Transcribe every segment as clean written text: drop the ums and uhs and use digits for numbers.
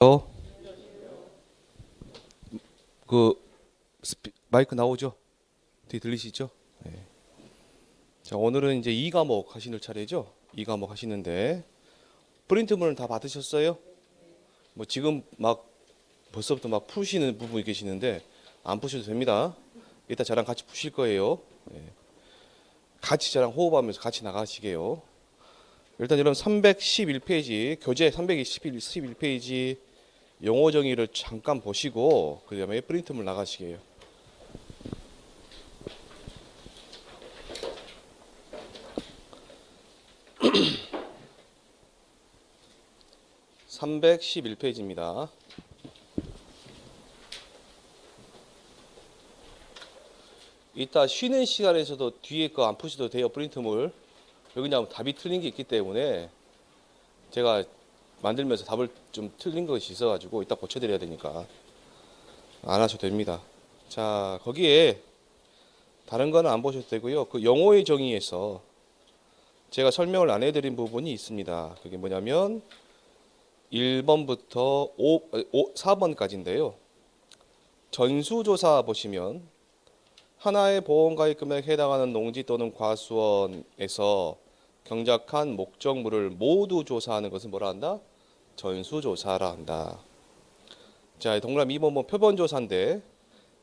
어, 그 마이크 나오죠? 뒤 들리시죠? 네. 자, 오늘은 이제 2과목 하시는 차례죠? 2과목 하시는데 프린트물은 다 받으셨어요? 뭐 지금 막 벌써부터 막 푸시는 부분이 계시는데 안 푸셔도 됩니다. 이따 저랑 같이 푸실 거예요. 네. 같이 저랑 호흡하면서 같이 나가시게요. 일단 여러분 311페이지 교재 311페이지 용어 정의를 잠깐 보시고 그 다음에 프린트물 나가시게요. 311페이지입니다. 이따 쉬는 시간에서도 뒤에 거 안 푸셔도 돼요. 프린트물. 왜냐하면 답이 틀린 게 있기 때문에 제가 만들면서 답을 좀 틀린 것이 있어가지고 이따 고쳐드려야 되니까 안 하셔도 됩니다. 자, 거기에 다른 거는 안 보셔도 되고요. 그 영어의 정의에서 제가 설명을 안 해드린 부분이 있습니다. 그게 뭐냐면 1번부터 4번까지인데요. 전수조사 보시면 하나의 보험가입금액에 해당하는 농지 또는 과수원에서 경작한 목적물을 모두 조사하는 것을 뭐라 한다? 전수조사라 한다. 자, 동그라미 2번 뭐 표본조사인데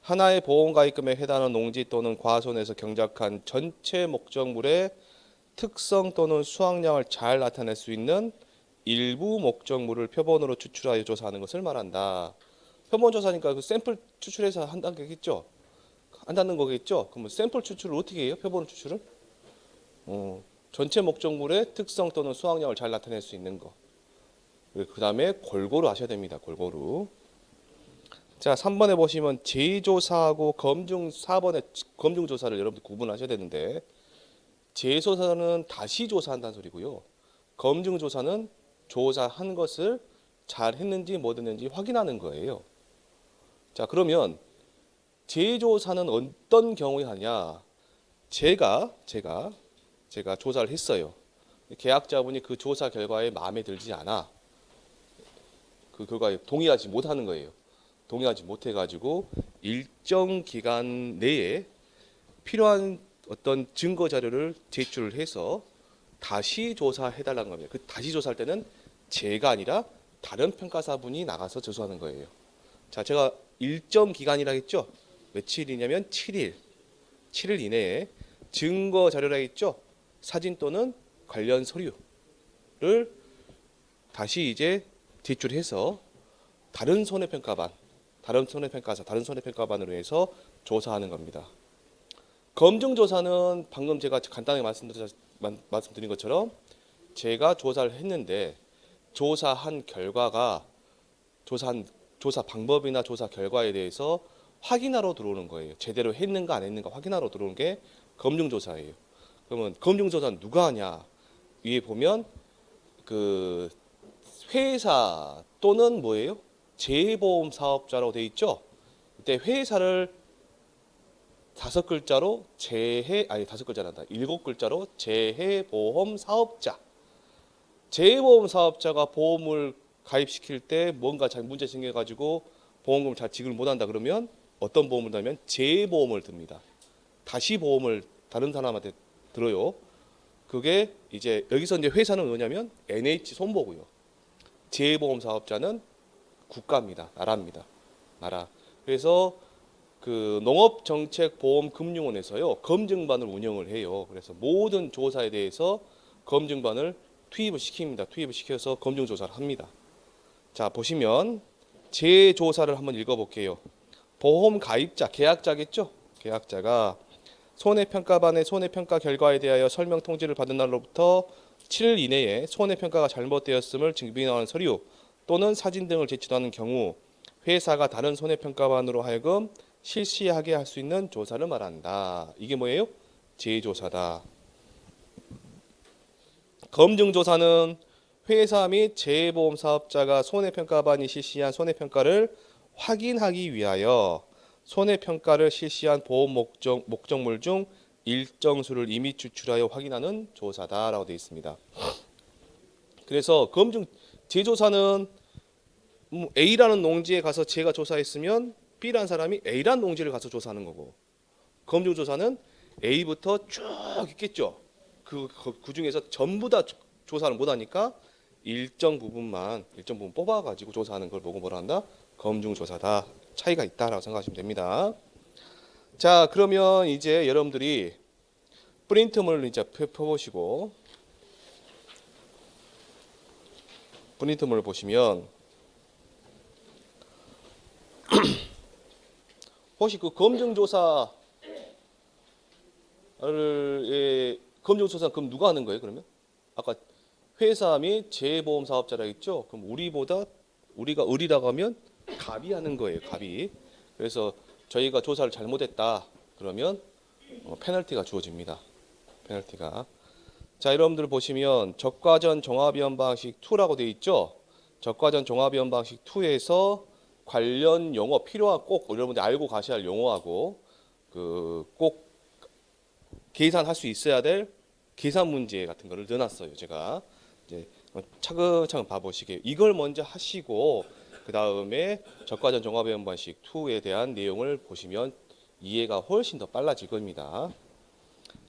하나의 보험가입금액에 해당하는 농지 또는 과수원에서 경작한 전체 목적물의 특성 또는 수확량을 잘 나타낼 수 있는 일부 목적물을 표본으로 추출하여 조사하는 것을 말한다. 표본조사니까 그 샘플 추출해서 한다는 거겠죠? 한다는 거겠죠? 그러면 샘플 추출을 어떻게 해요? 표본 추출을? 전체 목적물의 특성 또는 수확량을 잘 나타낼 수 있는 거. 그 다음에 골고루 하셔야 됩니다. 골고루. 자, 3번에 보시면 재조사하고 검증, 4번에 검증조사를 여러분들 구분하셔야 되는데 재조사는 다시 조사한다는 소리고요. 검증조사는 조사한 것을 잘 했는지 못 했는지 확인하는 거예요. 자, 그러면 재조사는 어떤 경우에 하냐? 제가 조사를 했어요. 계약자분이 그 조사 결과에 마음에 들지 않아. 그 결과에 동의하지 못하는 거예요. 동의하지 못해가지고 일정 기간 내에 필요한 어떤 증거 자료를 제출을 해서 다시 조사해달라는 겁니다. 그 다시 조사할 때는 제가 아니라 다른 평가사분이 나가서 조사하는 거예요. 자, 제가 일정 기간이라 했죠? 며칠이냐면 7일. 7일 이내에 증거 자료라 했죠? 사진 또는 관련 서류를 다시 이제 제출해서 다른 손해평가반, 다른 손해평가사, 다른 손해평가반으로 해서 조사하는 겁니다. 검증조사는 방금 제가 간단하게 말씀드린 것처럼 제가 조사를 했는데 조사한 결과가 조사 방법이나 조사 결과에 대해서 확인하러 들어오는 거예요. 제대로 했는가 안 했는가 확인하러 들어오는 게 검증조사예요. 그러면 검증조사는 누가 하냐? 위에 보면 그 회사 또는 뭐예요? 재보험 사업자라고 돼 있죠. 이때 회사를 5글자로 다섯 글자란다. 7글자로 재해보험 사업자. 재해보험 사업자가 보험을 가입시킬 때 뭔가 잘 문제 생겨가지고 보험금을 잘 지급을 못한다 그러면 어떤 보험을 들면 재보험을 듭니다. 다시 보험을 다른 사람한테 들어요. 그게 이제 여기서 이제 회사는 뭐냐면 NH 손보고요. 재보험 사업자는 국가입니다. 나라입니다. 나라. 그래서 그 농업정책보험금융원에서요 검증반을 운영을 해요. 그래서 모든 조사에 대해서 검증반을 투입을 시킵니다. 투입을 시켜서 검증조사를 합니다. 자, 보시면 재조사를 한번 읽어볼게요. 보험 가입자, 계약자겠죠? 계약자가 손해평가반의 손해평가 결과에 대하여 설명 통지를 받은 날로부터 7일 이내에 손해평가가 잘못되었음을 증빙하는 서류 또는 사진 등을 제출하는 경우 회사가 다른 손해평가반으로 하여금 실시하게 할 수 있는 조사를 말한다. 이게 뭐예요? 재조사다. 검증조사는 회사 및 재보험 사업자가 손해평가반이 실시한 손해평가를 확인하기 위하여 손해평가를 실시한 보험 목적물 중 일정 수를 이미 추출하여 확인하는 조사다라고 되어 있습니다. 그래서 재조사는 A라는 농지에 가서 제가 조사했으면 B라는 사람이 A라는 농지를 가서 조사하는 거고, 검증조사는 A부터 쭉 있겠죠. 그 중에서 전부 다 조사를 못 하니까 일정 부분 뽑아가지고 조사하는 걸 보고 뭐라 한다? 검증조사다. 차이가 있다라고 생각하시면 됩니다. 자, 그러면 이제 여러분들이 프린트물을 이제 펴보시고, 프린트물을 보시면 혹시 그 검증조사를 검증조사 그럼 누가 하는 거예요? 그러면 아까 회사 및 재보험 사업자라 했죠. 그럼 우리가 을이라고 하면 갑이 하는 거예요. 갑이. 그래서 저희가 조사를 잘못했다 그러면 페널티가 주어집니다. 페널티가. 자, 여러분들 보시면 적과전 종합위원 방식 2라고 되어 있죠. 적과전 종합위원 방식 2에서 관련 용어 필요한 꼭 여러분들 알고 가셔야 할 용어하고 꼭 계산할 수 있어야 될 계산 문제 같은 거를 넣어놨어요. 제가 이제 차근차근 봐보시게 이걸 먼저 하시고 그 다음에 적과전 종합위원 방식 2에 대한 내용을 보시면 이해가 훨씬 더 빨라질 겁니다.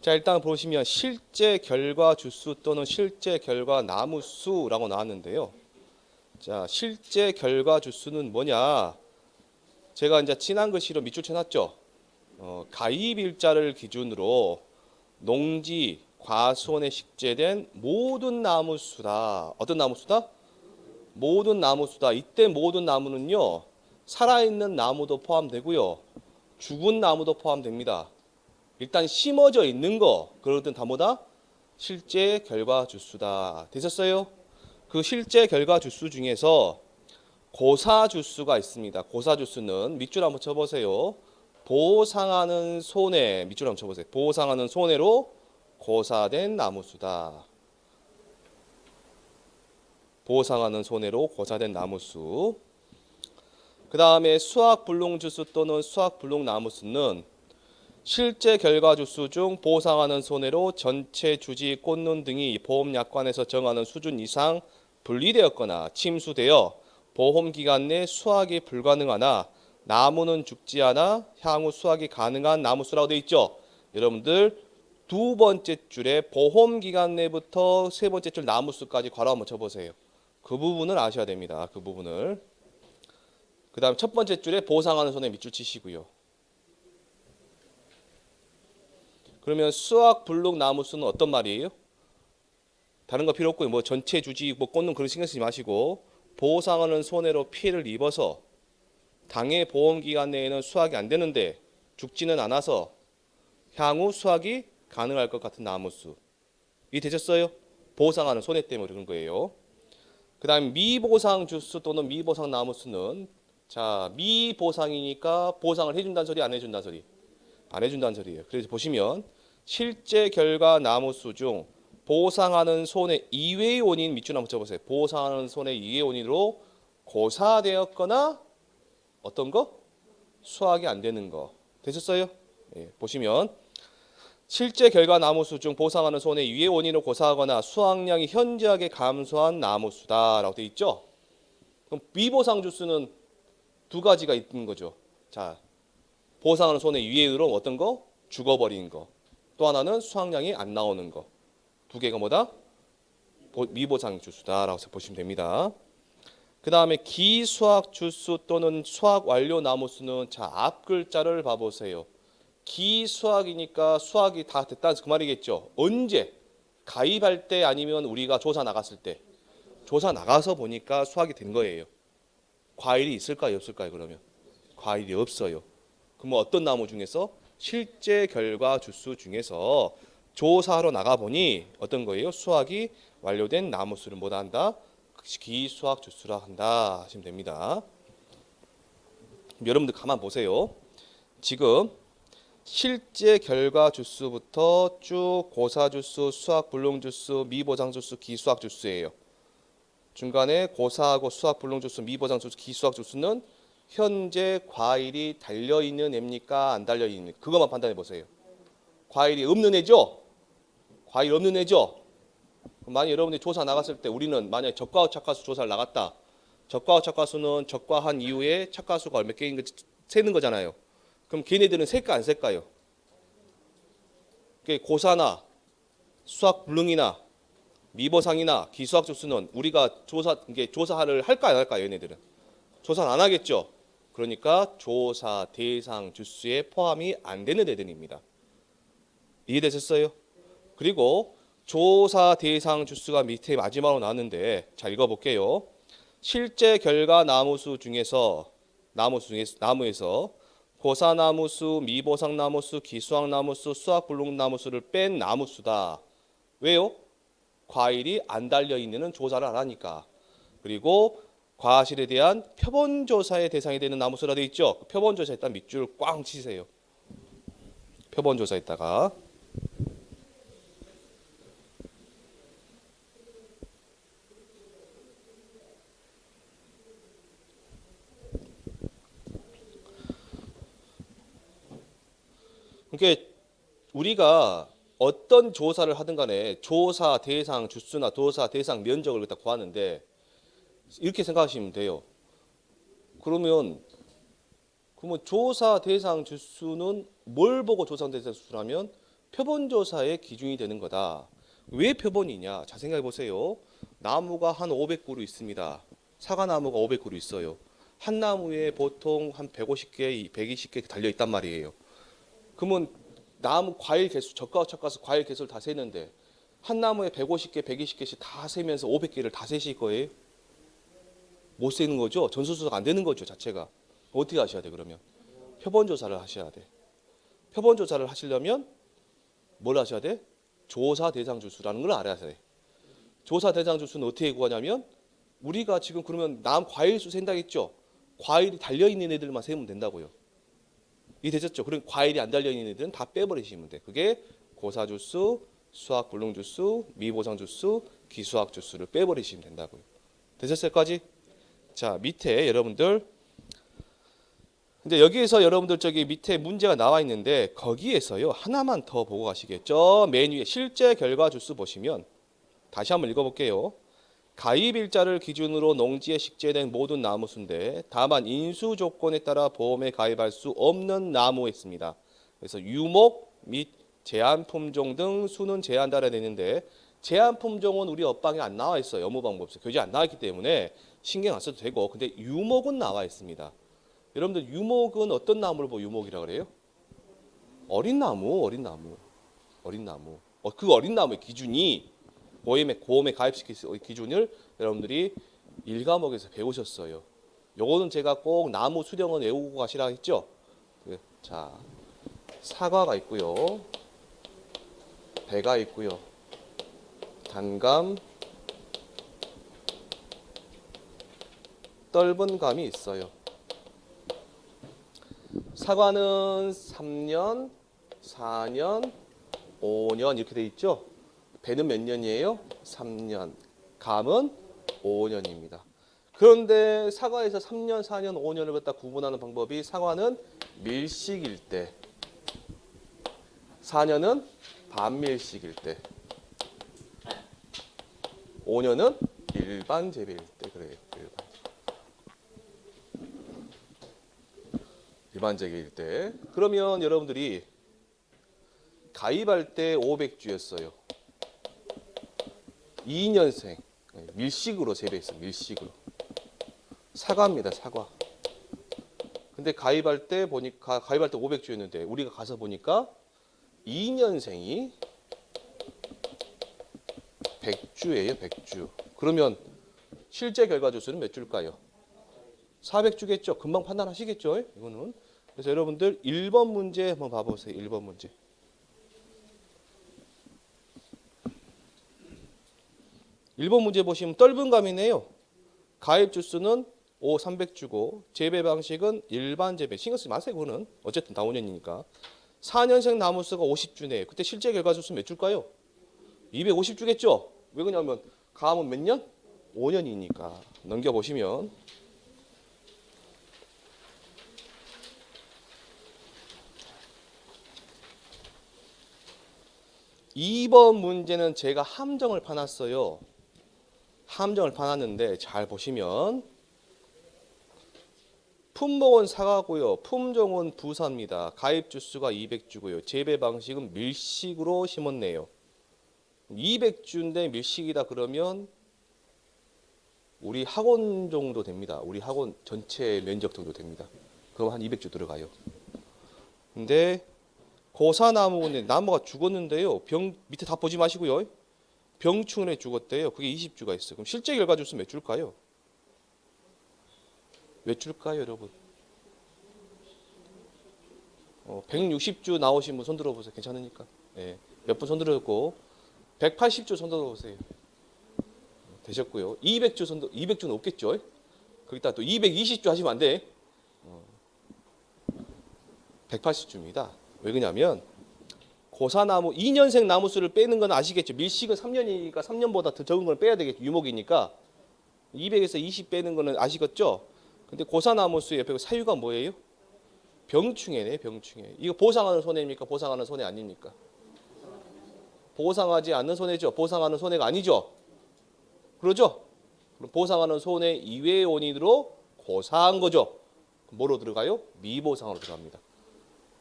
자, 일단 보시면 실제 결과 주수 또는 실제 결과 나무수라고 나왔는데요. 자, 실제 결과 주수는 뭐냐? 제가 이제 지난 글씨로 밑줄 쳐놨죠. 가입일자를 기준으로 농지, 과수원에 식재된 모든 나무수다. 어떤 나무수다? 모든 나무수다. 이때 모든 나무는요, 살아있는 나무도 포함되고요, 죽은 나무도 포함됩니다. 일단 심어져 있는 거, 그러든 다 뭐다? 실제 결과 주수다. 되셨어요? 그 실제 결과 주수 중에서 고사 주수가 있습니다. 고사 주수는 밑줄 한번 쳐보세요. 보상하는 손해, 밑줄 한번 쳐보세요. 보상하는 손해로 고사된 나무수다. 보상하는 손해로 고사된 나무수. 그 다음에 수확불능주수 또는 수확불능나무수는 실제 결과주수 중 보상하는 손해로 전체 주지, 꽃눈 등이 보험약관에서 정하는 수준 이상 분리되었거나 침수되어 보험기간 내 수확이 불가능하나 나무는 죽지 않아 향후 수확이 가능한 나무수라고 되어 있죠. 여러분들 두 번째 줄에 보험기간 내부터 세 번째 줄 나무수까지 괄호 한번 쳐보세요. 그 부분을 아셔야 됩니다. 그 부분을. 그 다음 첫 번째 줄에 보상하는 손해 밑줄 치시고요. 그러면 수확불능나무수는 어떤 말이에요? 다른 거 필요 없고요. 뭐 전체 주지, 뭐 꽃눈 그런 신경 쓰지 마시고 보상하는 손해로 피해를 입어서 당해 보험 기간 내에는 수확이 안 되는데 죽지는 않아서 향후 수확이 가능할 것 같은 나무수. 이 되셨어요? 보상하는 손해 때문에 그런 거예요. 그 다음에 미보상 주수 또는 미보상 나무수는 자, 미보상이니까 보상을 해준다는 소리 안 해준다는 소리? 안 해준다는 소리예요. 그래서 보시면 실제 결과 나무수 중 보상하는 손해 이외의 원인 밑줄 한번 쳐보세요. 보상하는 손해 이외의 원인으로 고사되었거나 어떤 거? 수확이 안 되는 거. 되셨어요? 예, 보시면 실제 결과 나무수 중 보상하는 손해 이외의 원인으로 고사하거나 수확량이 현저하게 감소한 나무수다라고 되어 있죠. 그럼 비보상 주수는 두 가지가 있는 거죠. 자, 보상하는 손해 이외로 어떤 거? 죽어버린 거. 또 하나는 수확량이 안 나오는 거. 두 개가 뭐다? 미보상 주수다라고 보시면 됩니다. 그 다음에 기수확 주수 또는 수확 완료 나무수는 자, 앞 글자를 봐보세요. 기수확이니까 수확이 다 됐다는 그 말이겠죠. 언제? 가입할 때 아니면 우리가 조사 나갔을 때. 조사 나가서 보니까 수확이 된 거예요. 과일이 있을까요? 없을까요? 그러면 과일이 없어요. 그럼 어떤 나무 중에서 실제 결과 주수 중에서 조사하러 나가보니 어떤 거예요? 수확이 완료된 나무수를 못 한다. 기수확 주수라 한다 하시면 됩니다. 여러분들 가만 보세요. 지금 실제 결과 주수부터 쭉 고사 주수, 수확 불능 주수, 미보상 주수, 기수확 주수예요. 중간에 고사하고 수확 불능 주수, 미보상 주수, 기수확 주수는 현재 과일이 달려있는 애입니까? 안 달려있는? 그것만 판단해 보세요. 과일이 없는 애죠? 과일 없는 애죠? 만약 여러분들이 조사 나갔을 때 우리는 만약에 적과후 착과수 조사를 나갔다. 적과와 착과수는 적과한 이후에 착과수가 몇 개인 거 세는 거잖아요. 그럼 걔네들은 셀까 안 셀까요? 고사나 수학 불능이나 미보상이나 기수학 주수는 우리가 조사를 할까 안 할까요? 얘네들은 조사는 안 하겠죠. 그러니까 조사 대상 주수에 포함이 안 되는 애들입니다. 이해되셨어요? 그리고 조사 대상 주수가 밑에 마지막으로 나왔는데 자 읽어볼게요. 실제 결과 나무에서 고사나무수, 미보상나무수, 기수학나무수, 수학불능나무수를 뺀 나무수다. 왜요? 과일이 안 달려있는 조사를 안 하니까. 그리고 과실에 대한 표본조사의 대상이 되는 나무수라 되어 있죠. 표본조사에다 밑줄 꽝 치세요. 표본조사에다가. 그러니까 우리가 어떤 조사를 하든 간에 조사 대상 주수나 조사 대상 면적을 갖다 구하는데 이렇게 생각하시면 돼요. 그러면 조사 대상 주수는 뭘 보고 조사 대상 주수라면 표본조사의 기준이 되는 거다. 왜 표본이냐? 자 생각해 보세요. 나무가 한 500그루 있습니다. 사과나무가 500그루 있어요. 한 나무에 보통 한 150개, 120개 달려 있단 말이에요. 그러면 나무 과일 개수, 적과 착과수 과일 개수를 다 세는데 한 나무에 150개, 120개씩 다 세면서 500개를 다 세실 거예요? 못 세는 거죠. 전수조사가 안 되는 거죠, 자체가. 어떻게 하셔야 돼, 그러면? 표본조사를 하셔야 돼. 표본조사를 하시려면 뭘 하셔야 돼? 조사 대상 주수라는 걸 알아야 돼. 조사 대상 주수는 어떻게 구하냐면 우리가 지금 그러면 과일 수 센다 했죠? 과일이 달려있는 애들만 세면 된다고요. 이해되셨죠? 그럼 과일이 안 달려있는 애들은 다 빼버리시면 돼. 그게 고사주수, 수학불능주수, 미보상주수, 기수학주수를 빼버리시면 된다고요. 되셨을까지? 자, 밑에 여러분들 근데 여기에서 여러분들 저기 밑에 문제가 나와 있는데 거기에서요 하나만 더 보고 가시겠죠. 맨 위에 실제 결과 주수 보시면 다시 한번 읽어볼게요. 가입일자를 기준으로 농지에 식재된 모든 나무수인데 다만 인수 조건에 따라 보험에 가입할 수 없는 나무였습니다. 그래서 유목 및 제한품종 등 수는 제한달에 되는데 제한품종은 우리 업방에 안 나와 있어요. 업무방법서 교재 안 나와 있기 때문에 신경 안 써도 되고 근데 유목은 나와 있습니다. 여러분들 유목은 어떤 나무를 보고 유목이라고 그래요? 어린 나무. 그 어린 나무의 기준이 보험에 가입시킬 기준을 여러분들이 1과목에서 배우셨어요. 요거는 제가 꼭 나무 수령은 외우고 가시라 했죠? 자, 사과가 있고요. 배가 있고요. 단감, 떫은 감이 있어요. 사과는 3년, 4년, 5년 이렇게 돼 있죠? 배는 몇 년이에요? 3년. 감은 5년입니다. 그런데 사과에서 3년, 4년, 5년을 갖다 구분하는 방법이 사과는 밀식일 때, 4년은 반밀식일 때, 5년은 일반 재배일 때 그래요. 일반 재배일 때. 그러면 여러분들이 가입할 때 500주였어요. 2년생 밀식으로 재배했어요. 밀식으로. 사과입니다. 사과. 근데 가입할 때 500주였는데 우리가 가서 보니까 2년생이 100주예요. 100주. 그러면 실제 결과 주수는 몇 줄까요? 400주겠죠. 금방 판단하시겠죠. 이거는. 그래서 여러분들 1번 문제 한번 봐보세요. 1번 문제. 1번 문제 보시면 떫은 감이네요. 가입 주수는 300주고 재배 방식은 일반 재배. 신경 쓰지 마세요. 그거는. 어쨌든 다 5년이니까. 4년생 나무수가 50주네. 그때 실제 결과 주수 몇 줄까요? 250주겠죠. 왜 그러냐면 감은 몇 년? 5년이니까. 넘겨보시면 2번 문제는 제가 함정을 파놨어요. 함정을 파놨는데 잘 보시면 품목은 사과고요. 품종은 부사입니다. 가입 주수가 200주고요. 재배 방식은 밀식으로 심었네요. 200주인데 밀식이다 그러면 우리 학원 정도 됩니다. 우리 학원 전체 면적 정도 됩니다. 그럼 한 200주 들어가요. 근데 고사나무인데 나무가 죽었는데요. 병 밑에 다 보지 마시고요. 병충해 죽었대요. 그게 20주가 있어요. 그럼 실제 결과 주수 몇 줄까요? 몇 줄까요, 여러분? 160주 나오신 분 손 들어보세요. 괜찮으니까. 네. 몇 분 손 들었고 180주 손 들어보세요. 되셨고요. 200주는 없겠죠. 거기다 또 220주 하시면 안 돼. 180주입니다. 왜 그러냐면 고사나무 2년생 나무 수를 빼는 건 아시겠죠. 밀식은 3년이니까 3년보다 더 적은 걸 빼야 되겠죠. 유목이니까 200에서 20 빼는 거는 아시겠죠. 근데 고사나무 수의 옆에 사유가 뭐예요? 병충해네. 병충해. 이거 보상하는 손해입니까? 보상하는 손해 아닙니까? 보상하지 않는 손해죠. 보상하는 손해가 아니죠. 그러죠? 그럼 보상하는 손해 이외의 원인으로 고사한 거죠. 뭐로 들어가요? 미보상으로 들어갑니다.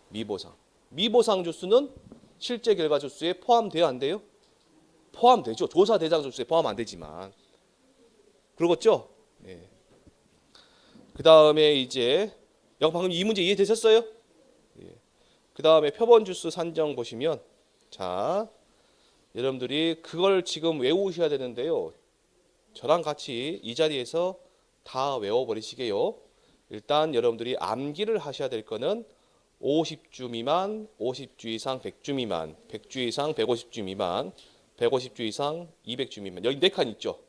미보상. 미보상 주수는 실제 결과 주수에 포함돼야 안 돼요? 포함되죠. 조사 대상 주수에 포함 안 되지만. 그러겠죠? 네. 그 다음에 이제 방금 이 문제 이해되셨어요? 예. 그 다음에 표본 주수 산정 보시면 자 여러분들이 그걸 지금 외우셔야 되는데요. 저랑 같이 이 자리에서 다 외워버리시게요. 일단 여러분들이 암기를 하셔야 될 거는 50주 미만, 50주 이상, 100주 미만, 100주 이상, 150주 미만, 150주 이상, 200주 미만. 여기 4칸 있죠.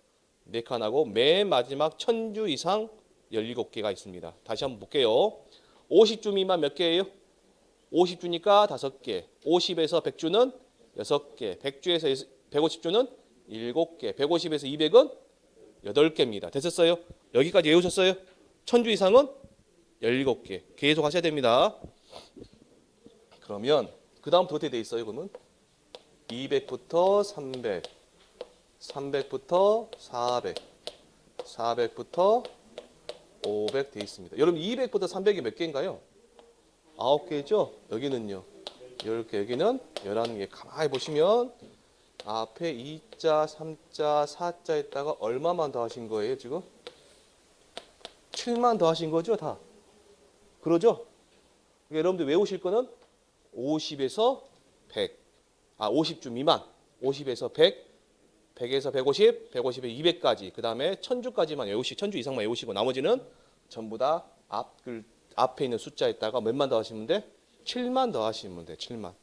4칸하고 맨 마지막 1000주 이상 17개가 있습니다. 다시 한번 볼게요. 50주 미만 몇 개예요? 50주니까 5개. 50에서 100주는 6개. 100주에서 150주는 7개. 150에서 200은 8개입니다. 됐었어요? 여기까지 외우셨어요? 1000주 이상은 17개. 계속 하셔야 됩니다. 그러면 그 다음부터 어떻게 돼 있어요? 그러면 200부터 300, 300부터 400, 400부터 500 돼 있습니다. 여러분 200부터 300이 몇 개인가요? 9개죠? 여기는요. 10개, 여기는 11개. 가만히 보시면 앞에 2자, 3자, 4자에다가 얼마만 더 하신 거예요, 지금? 7만 더 하신 거죠, 다? 그러죠? 그러니까 여러분들 외우실 거는 50에서 100. 50주 미만. 50에서 100. 100에서 150, 150에서 200까지. 그 다음에 1000주까지만 외우시고, 1000주 이상만 외우시고, 나머지는 전부 다 앞에 있는 숫자에다가 몇만 더 하시면 돼? 7만 더 하시면 돼, 7만.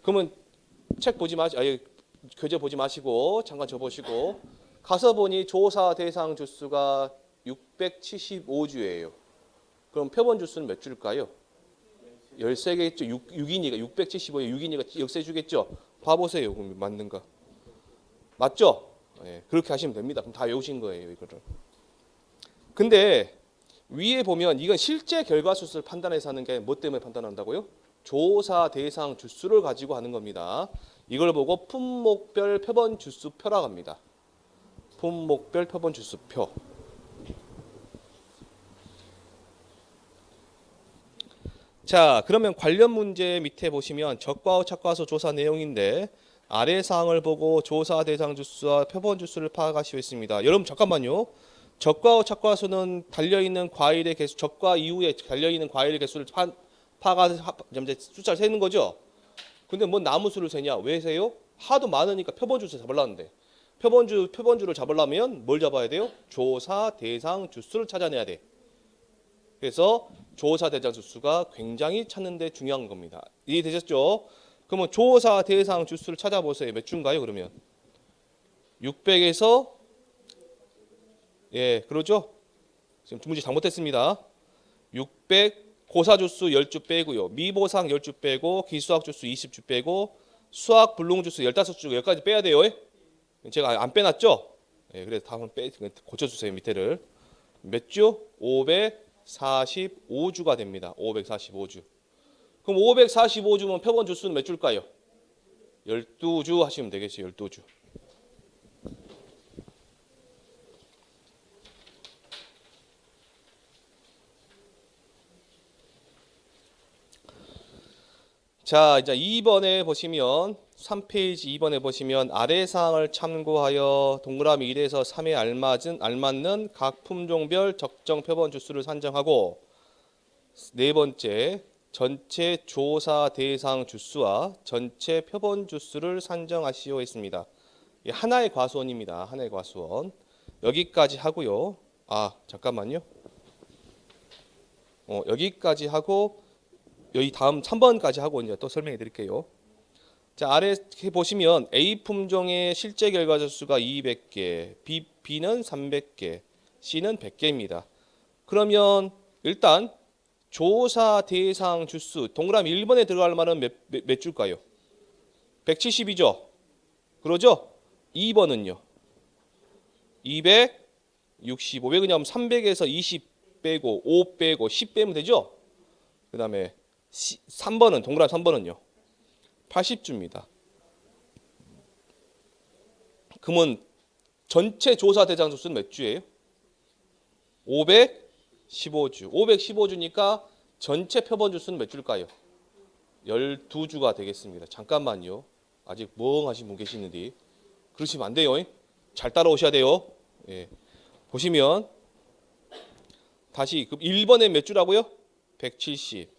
그러면 책 보지 마시고, 교재 보지 마시고, 잠깐 줘보시고, 가서 보니 조사 대상 주수가 675주예요. 그럼 표본 주수는 몇 줄일까요? 13개겠죠. 6이니까 675에 6이니까 역세 주겠죠. 봐보세요. 그럼 맞는가? 맞죠? 네, 그렇게 하시면 됩니다. 그럼 다 외우신 거예요, 이거를. 근데 위에 보면 이건 실제 결과 수를 판단해서 하는 게 뭐 때문에 판단한다고요? 조사 대상 주수를 가지고 하는 겁니다. 이걸 보고 품목별 표본 주수표라고 합니다. 품목별 표본 주수표. 자, 그러면 관련 문제 밑에 보시면 적과후 착과수 조사 내용인데 아래 사항을 보고 조사 대상 주수와 표본 주수를 파악하시고 있습니다. 여러분 잠깐만요. 적과후 착과수는 달려있는 과일의 개수, 적과 이후에 달려있는 과일의 개수를 파악해서 숫자를 세는 거죠. 근데 뭔 나무수를 세냐? 왜 세요? 하도 많으니까 표본 주수 잡으려는데 표본주를 잡으려면 뭘 잡아야 돼요? 조사 대상 주수를 찾아내야 돼. 그래서 조사 대상 주수가 굉장히 찾는 데 중요한 겁니다. 이해되셨죠? 그러면 조사 대상 주수를 찾아보세요. 몇 주인가요, 그러면? 600에서 그러죠? 지금 문제 잘못했습니다. 600 고사 주수 10주 빼고요. 미보상 10주 빼고 기수학 주수 20주 빼고 수학 불능 주수 15주 여기까지 빼야 돼요. 제가 안 빼놨죠? 그래서 다음 고쳐주세요. 밑에를. 몇 주? 545주가 됩니다. 545주. 그럼 545주면 표본 주수는 몇 줄까요? 12주 하시면 되겠죠. 12주. 자, 이제 2번에 보시면 3페이지 2번에 보시면 아래 사항을 참고하여 동그라미 1에서 3에 알맞는 각 품종별 적정 표본 주수를 산정하고 네 번째 전체 조사 대상 주수와 전체 표본 주수를 산정하시오 했습니다. 하나의 과수원입니다. 하나의 과수원. 여기까지 하고요. 아, 잠깐만요. 여기까지 하고 여기 다음 3번까지 하고 이제 또 설명해 드릴게요. 자, 아래 보시면 A 품종의 실제 결과 주수가 200개, B는 300개, C는 100개입니다. 그러면 일단 조사 대상 주수 동그라미 1번에 들어갈 만한 몇 줄까요? 170이죠. 그러죠? 2번은요. 265. 왜 그러냐면 300에서 20 빼고 5 빼고 10 빼면 되죠? 그 다음에 3번은 동그라미 3번은요. 80주입니다. 그러면 전체 조사 대상 주수는 몇 주예요? 515주. 515주니까 전체 표본 주수는 몇 줄까요? 12주가 되겠습니다. 잠깐만요. 아직 멍하신 분 계시는데 그러시면 안 돼요. 잘 따라오셔야 돼요. 예. 보시면 다시 1번에 몇 주라고요? 170.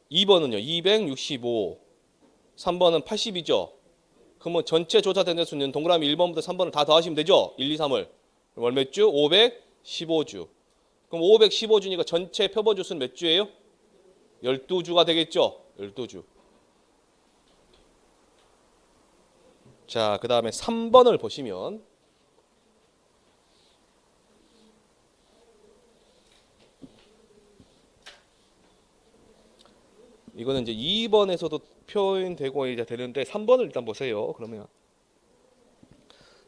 2번은요. 265. 3번은 80이죠. 그러면 전체 조사된 수는 동그라미 1번부터 3번을 다 더하시면 되죠. 1, 2, 3을. 그럼 몇 주? 515주. 그럼 515주니까 전체 표본 주수는 몇 주예요? 12주가 되겠죠. 12주. 자, 그 다음에 3번을 보시면 이거는 이제 2번에서도 표현되고 이제 되는데 3번을 일단 보세요. 그러면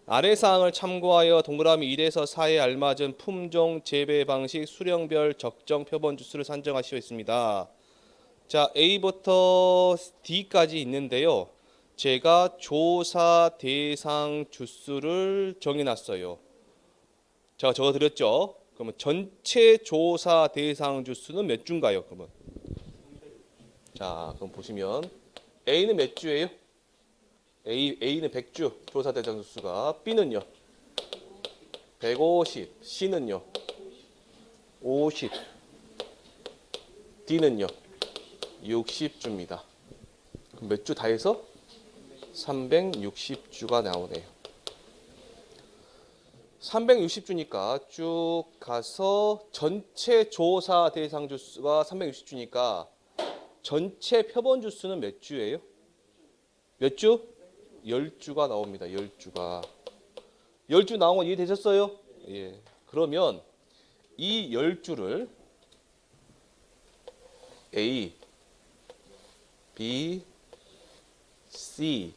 아래 사항을 참고하여 동그라미 1에서 4에 알맞은 품종, 재배 방식, 수령별 적정 표본 주수를 산정하시오 했습니다. 자, A부터 D까지 있는데요. 제가 조사 대상 주수를 정해놨어요. 제가 적어드렸죠. 그러면 전체 조사 대상 주수는 몇 주인가요? 그러면 자, 그럼 보시면 A는 몇 주예요? A는 100주 조사 대상 주수가, B는요 150, C는요 50, D는요 60주입니다. 그럼 몇 주 다 해서 360주가 나오네요. 360주니까 쭉 가서 전체 조사 대상 주수가 360주니까 전체 표본 주수는 몇 주예요? 몇 주? 10주가 나옵니다. 10주가. 10주 나온 거 이해되셨어요? 예. 그러면 이 10주를 A, B, C,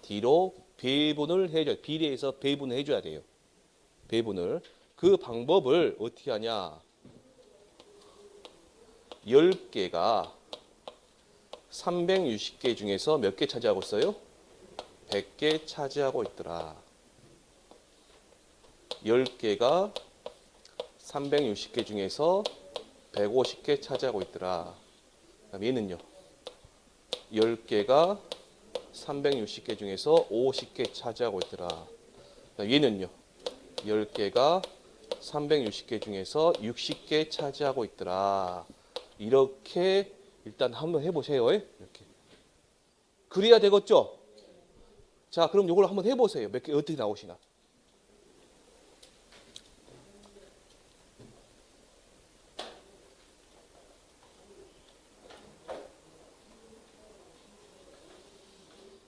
D로 배분을 해줘야 돼요. 비례해서 배분을 해줘야 돼요. 배분을. 그 방법을 어떻게 하냐. 10개가 360개 중에서 몇 개 차지하고 있어요? 100개 차지하고 있더라. 10개가 360개 중에서 150개 차지하고 있더라. 그럼 얘는요. 10개가 360개 중에서 50개 차지하고 있더라. 얘는요. 10개가 360개 중에서 60개 차지하고 있더라. 이렇게 일단 한번 해보세요. 이렇게. 그래야 되겠죠? 자, 그럼 이걸 한번 해보세요. 몇 개 어떻게 나오시나?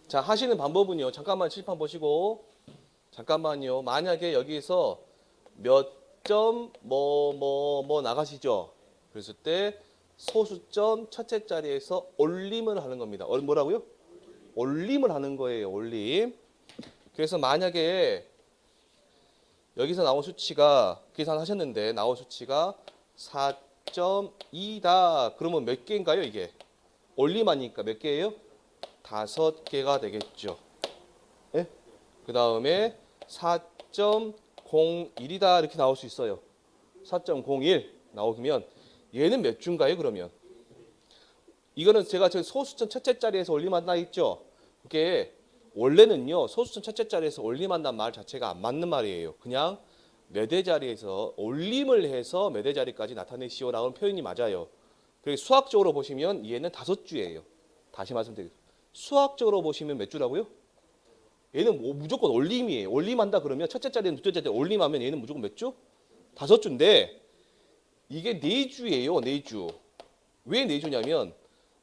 자, 하시는 방법은요. 잠깐만 칠판 보시고 잠깐만요. 만약에 여기서 몇 점 뭐 나가시죠? 그랬을 때 소수점 첫째 자리에서 올림을 하는 겁니다. 뭐라고요? 올림을 하는 거예요. 올림. 그래서 만약에 여기서 나온 수치가 계산하셨는데 나온 수치가 4.2다. 그러면 몇 개인가요? 이게 올림하니까 몇 개예요? 5개가 되겠죠. 예? 그 다음에 4.01이다 이렇게 나올 수 있어요. 4.01 나오면 얘는 몇 주인가요? 그러면 이거는 제가 저 소수점 첫째 자리에서 올림한다 했죠. 그게 원래는요 소수점 첫째 자리에서 올림한다는 말 자체가 안 맞는 말이에요. 그냥 몇의 자리에서 올림을 해서 몇의 자리까지 나타내시오라는 표현이 맞아요. 그리고 수학적으로 보시면 얘는 다섯 주예요. 다시 말씀드리겠습니다. 수학적으로 보시면 몇 주라고요? 얘는 뭐 무조건 올림이에요. 올림한다 그러면 첫째 자리는 둘째 자리 올림하면 얘는 무조건 몇 주? 다섯 주인데 이게 네 주예요. 네 주. 왜 네 주냐면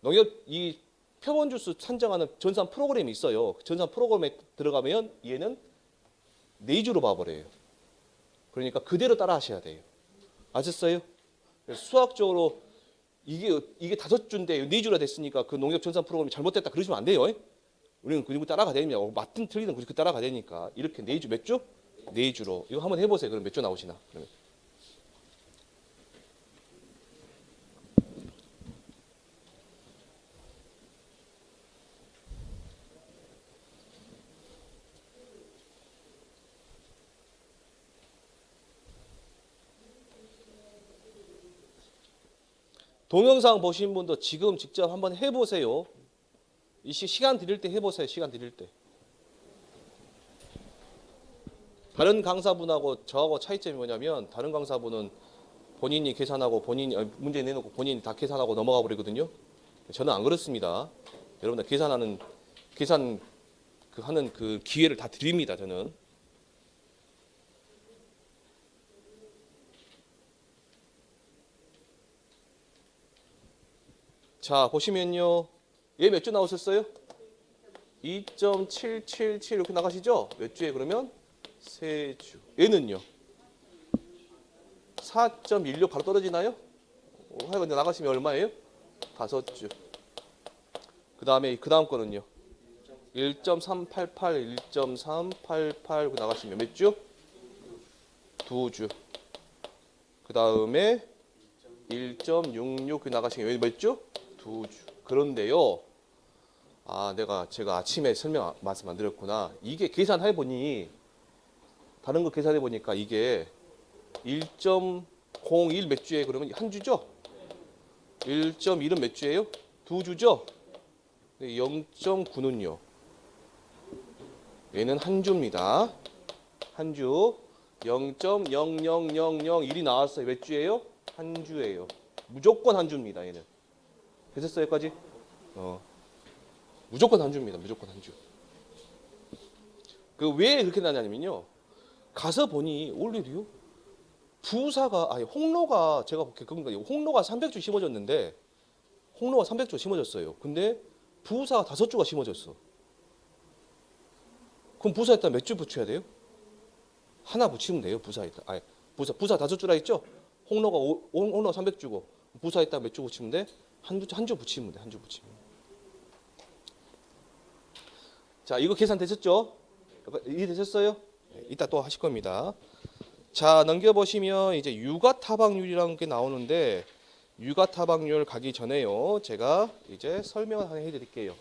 농협 이 표본 주수 산정하는 전산 프로그램이 있어요. 전산 프로그램에 들어가면 얘는 네 주로 봐버려요. 그러니까 그대로 따라 하셔야 돼요. 아셨어요? 수학적으로 이게 다섯 주인데 네 주라 됐으니까 그 농협 전산 프로그램이 잘못됐다 그러시면 안 돼요. 우리는 그리고 따라가야 됩니다. 맞든 틀리든 그 따라가야 되니까 이렇게 네 주 몇 주? 네 주로 이거 한번 해보세요. 그럼 몇 주 나오시나? 그러면. 동영상 보신 분도 지금 직접 한번 해보세요. 이 시간 드릴 때 해보세요. 시간 드릴 때. 다른 강사분하고 저하고 차이점이 뭐냐면 다른 강사분은 본인이 계산하고 본인이 문제 내놓고 본인이 다 계산하고 넘어가 버리거든요. 저는 안 그렇습니다. 여러분들 계산 하는 그 기회를 다 드립니다. 저는. 자 보시면요. 얘 몇 주 나오셨어요? 2.777 이렇게 나가시죠? 몇 주에 그러면? 세 주. 얘는요? 4.16 바로 떨어지나요? 하여간 나가시면 얼마예요? 다섯 주. 그 다음 거는요? 1.388, 1.388 나가시면 몇 주? 두 주. 그 다음에 1.66 나가시면 몇 주? 두 주. 그런데요. 제가 아침에 말씀 안 드렸구나. 이게 계산해 보니 다른 거 계산해 보니까 이게 1.01 몇 주에 그러면 한 주죠? 1.1은 몇 주예요? 두 주죠? 0.9는요. 얘는 한 주입니다. 한 주. 0.00001이 나왔어요. 몇 주예요? 한 주예요. 무조건 한 주입니다. 얘는. 되셨어요? 여기까지? 무조건 한 주입니다. 무조건 한 주. 그 왜 그렇게 나냐면요. 가서 보니 올리리요. 홍로가 제가 그런 거예요. 홍로가 300주 심어졌는데 홍로가 300주 심어졌어요. 근데 부사가 5주가 심어졌어. 그럼 부사에다 몇 주 붙여야 돼요? 하나 붙이면 돼요. 부사에다. 부사 5주라 했죠? 홍로가 300주고 부사에다 몇 주 붙이면 돼? 한 주 붙이면 돼. 한 주 붙이면. 자, 이거 계산 되셨죠? 이해되셨어요? 네, 이따 또 하실 겁니다. 자, 넘겨보시면 이제 유가타박률이라는 게 나오는데 유가타박률 가기 전에요. 제가 이제 설명을 하나 해드릴게요.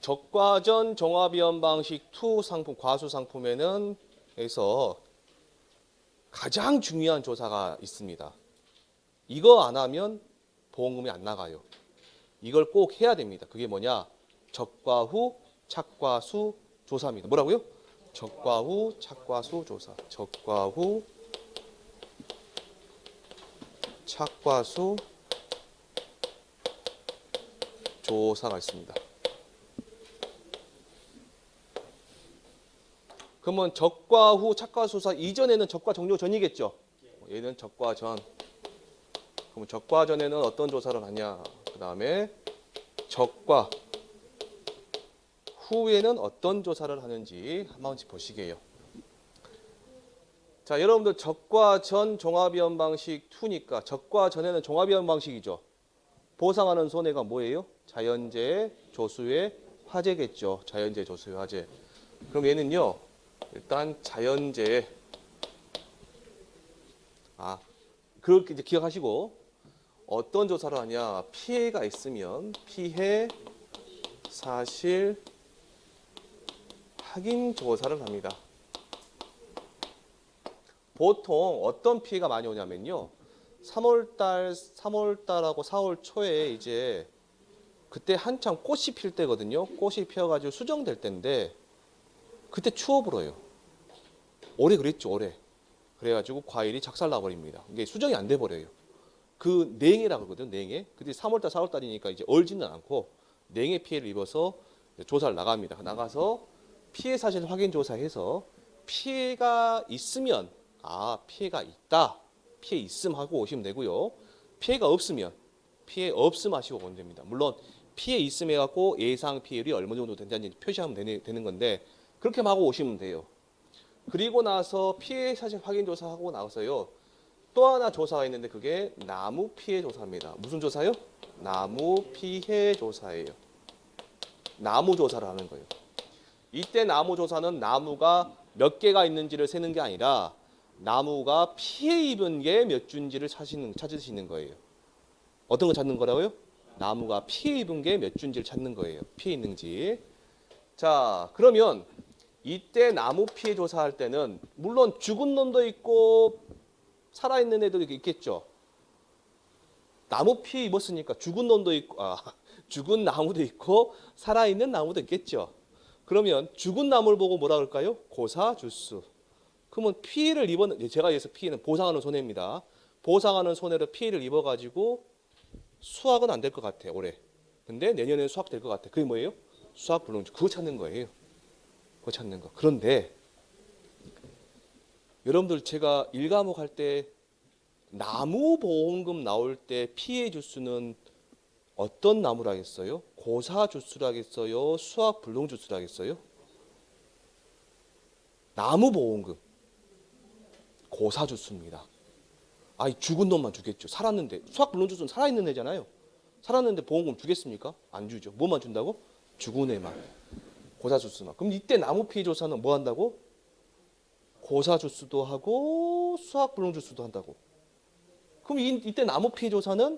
적과전 종합이원 방식 2 상품 과수 상품에는 에서 가장 중요한 조사가 있습니다. 이거 안 하면 보험금이 안 나가요. 이걸 꼭 해야 됩니다. 그게 뭐냐? 적과후 착과수 조사입니다. 뭐라고요? 적과후 착과수 조사. 적과후 착과수 조사가 있습니다. 그러면 적과 후 착과 수사 이전에는 적과 종료 전이겠죠. 얘는 적과 전. 그럼 적과 전에는 어떤 조사를 하냐? 그 다음에 적과 후에는 어떤 조사를 하는지 한 번씩 보시게요. 자, 여러분들 적과 전 종합이원 방식 2니까 적과 전에는 종합이원 방식이죠. 보상하는 손해가 뭐예요? 자연재해, 조수의 화재겠죠. 자연재해, 조수의 화재. 그럼 얘는요. 일단 자연재해. 그렇게 이제 기억하시고 어떤 조사를 하냐? 피해가 있으면 피해 사실 확인 조사를 합니다. 보통 어떤 피해가 많이 오냐면요. 3월달하고 4월 초에 이제 그때 한창 꽃이 필 때거든요. 꽃이 피어가지고 수정될 때인데 그때 추워 불어요. 올해 그랬죠, 올해. 그래가지고 과일이 작살나버립니다. 이게 수정이 안 돼버려요. 그 냉해라고 그러거든, 냉해. 근데 3월달, 4월달이니까 이제 얼지는 않고 냉해 피해를 입어서 조사를 나갑니다. 나가서 피해 사실 확인 조사해서 피해가 있으면 피해가 있다. 피해 있음 하고 오시면 되고요. 피해가 없으면 피해 없음 하시고 오면 됩니다. 물론 피해 있음 해갖고 예상 피해율이 얼마 정도 된다는 표시하면 되는 건데 그렇게 하고 오시면 돼요. 그리고 나서 피해 사실 확인 조사하고 나서요. 또 하나 조사가 있는데 그게 나무 피해 조사입니다. 무슨 조사요? 나무 피해 조사예요. 나무 조사를 하는 거예요. 이때 나무 조사는 나무가 몇 개가 있는지를 세는 게 아니라 나무가 피해 입은 게 몇 주인지를 찾으시는 거예요. 어떤 거 찾는 거라고요? 나무가 피해 입은 게 몇 주인지를 찾는 거예요. 피해 있는지. 자, 그러면 이때 나무 피해 조사할 때는 물론 죽은 놈도 있고 살아있는 애도 있겠죠. 나무 피해 입었으니까 죽은 놈도 있고 죽은 나무도 있고 살아있는 나무도 있겠죠. 그러면 죽은 나무를 보고 뭐라 그럴까요? 고사주수. 그러면 피해를 입은 제가 여기서 피해는 보상하는 손해입니다. 보상하는 손해로 피해를 입어가지고 수확은 안 될 것 같아 올해. 근데 내년에는 수확 될 것 같아. 그게 뭐예요? 수확 불능주. 그거 찾는 거예요. 그거 찾는 거. 그런데 여러분들 제가 1과목 할 때 나무 보험금 나올 때 피해 주수는 어떤 나무라겠어요? 고사 주수라겠어요? 수확 불능 주수라겠어요? 나무 보험금 고사 주수입니다. 죽은 놈만 주겠죠. 살았는데 수확 불능 주수는 살아있는 애잖아요. 살았는데 보험금 주겠습니까? 안 주죠. 뭐만 준다고? 죽은 애만. 고사 주수만. 그럼 이때 나무 피해 조사는 뭐 한다고? 고사 주수도 하고 수확 불능 주수도 한다고. 그럼 이때 나무 피해 조사는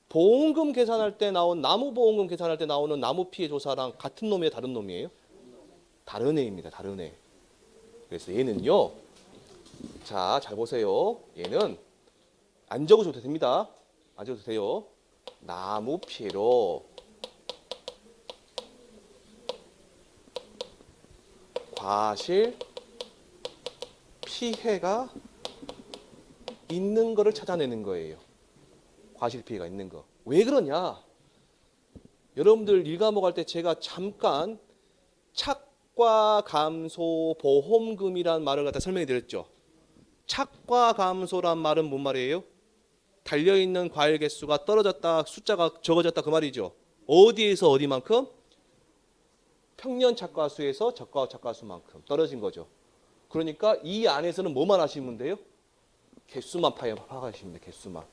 보험금 계산할 때 나온 나무 보험금 계산할 때 나오는 나무 피해 조사랑 같은 놈이에요, 다른 놈이에요? 다른 애입니다. 다른 애. 그래서 얘는요. 자, 잘 보세요. 얘는 안 적어줘도 됩니다. 안 적어도 돼요. 나무 피해로 과실 피해가 있는 거를 찾아내는 거예요. 과실 피해가 있는 거. 왜 그러냐? 여러분들 1과목 할 때 제가 잠깐 착과 감소 보험금이란 말을 갖다 설명해 드렸죠. 착과 감소란 말은 뭔 말이에요? 달려있는 과일 개수가 떨어졌다, 숫자가 적어졌다 그 말이죠. 어디에서 어디만큼? 평년 착과수에서 적과 착과수만큼 떨어진 거죠. 그러니까 이 안에서는 뭐만 하시면 돼요? 개수만 파악하시면 돼요. 개수만.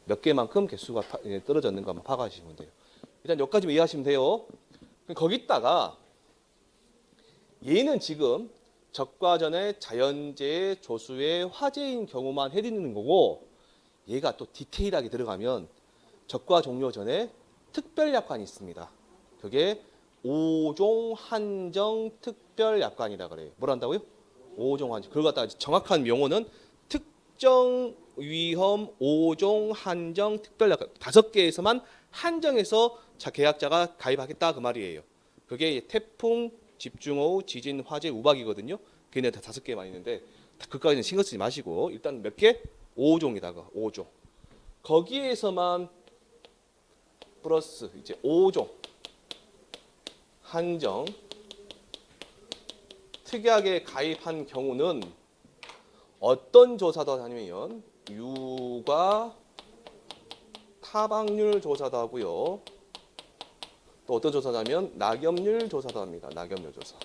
몇 개만큼 개수가 떨어졌는가만 파악하시면 돼요. 일단 여기까지만 이해하시면 돼요. 거기다가 얘는 지금 적과전의 자연재해 조수의 화재인 경우만 해드리는 거고 얘가 또 디테일하게 들어가면 적과 종료 전에 특별약관이 있습니다. 그게 5종 한정 특별약관이라 그래요. 뭘 한다고요? 5종 한정. 그걸 갖다가 정확한 용어는 특정 위험 5종 한정 특별약관 5개에서만 한정해서 계약자가 가입하겠다 그 말이에요. 그게 태풍, 집중호우, 지진, 화재, 우박이거든요. 걔네 다 5개만 있는데 그까지는 신경 쓰지 마시고 일단 몇 개? 5종이다가 5종. 거기에서만 플러스 이제 5종 한정 특약에 가입한 경우는 어떤 조사도 하냐면 유가 타박률 조사도 하고요. 또 어떤 조사냐면 낙엽률 조사도 합니다. 낙엽률 조사.